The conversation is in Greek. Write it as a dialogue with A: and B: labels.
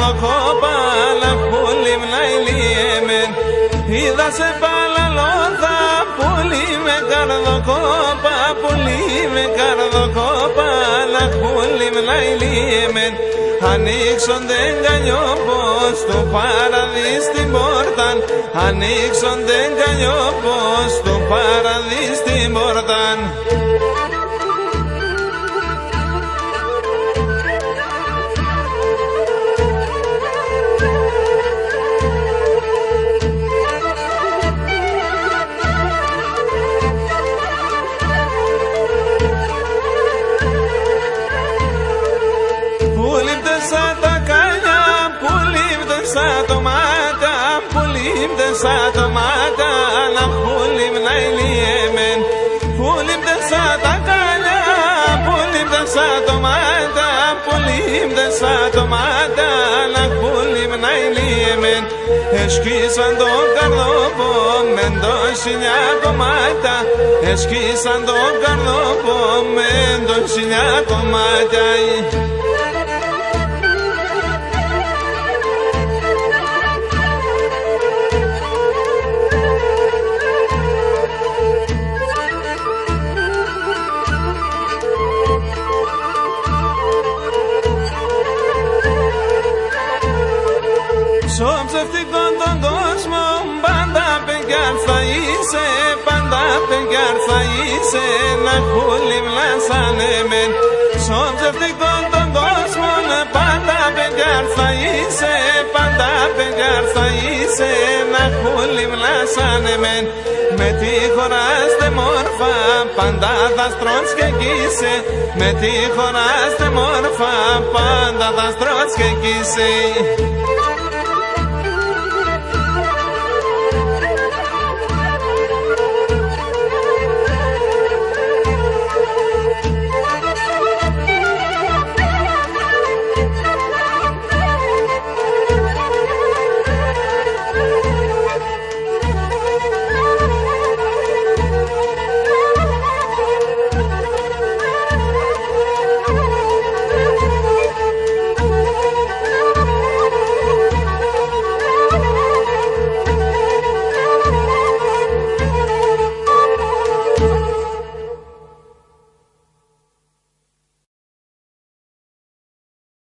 A: καρδοκόπαλα πουλί να ηλίεμεν. Είδα σε παλαλόδα πουλί με καρδοκόπα, πουλί με καρδοκόπαλα πουλί να ηλίεμεν. Ανοίξονται γκανιόπος του παραδείσ την πόρταν, ανοίξονται γκανιόπος του παραδείσ την πόρταν. Σαν τομάτα, πουλίμτε σαν τομάτα, αλλά πουλίμ να ηλίεμεν. Πουλίμτε σαν τα καλιά, πουλίμτε σαν τομάτα, πουλίμτε σαν τομάτα, αλλά πουλίμ να ηλίεμεν. Εσκίσαν το καρδόπο με το σινιά κομμάτα, εσκίσαν το καρδόπο με το σινιά κομμάτα. Στον ψευτικό τον κόσμο πάντα παιδιά θα είσαι, πάντα παιδιά θα είσαι, να κούλιμλα σαν εμεν. Στον ψευτικό τον κόσμο πάντα παιδιά θα είσαι, πάντα παιδιά θα είσαι, να κούλιμλα σαν εμεν. Με τη χωράστε μόρφα, πάντα θα στρώνεις και κοίσε, με τη χωράστε μόρφα, πάντα θα στρώνεις και κοίσε.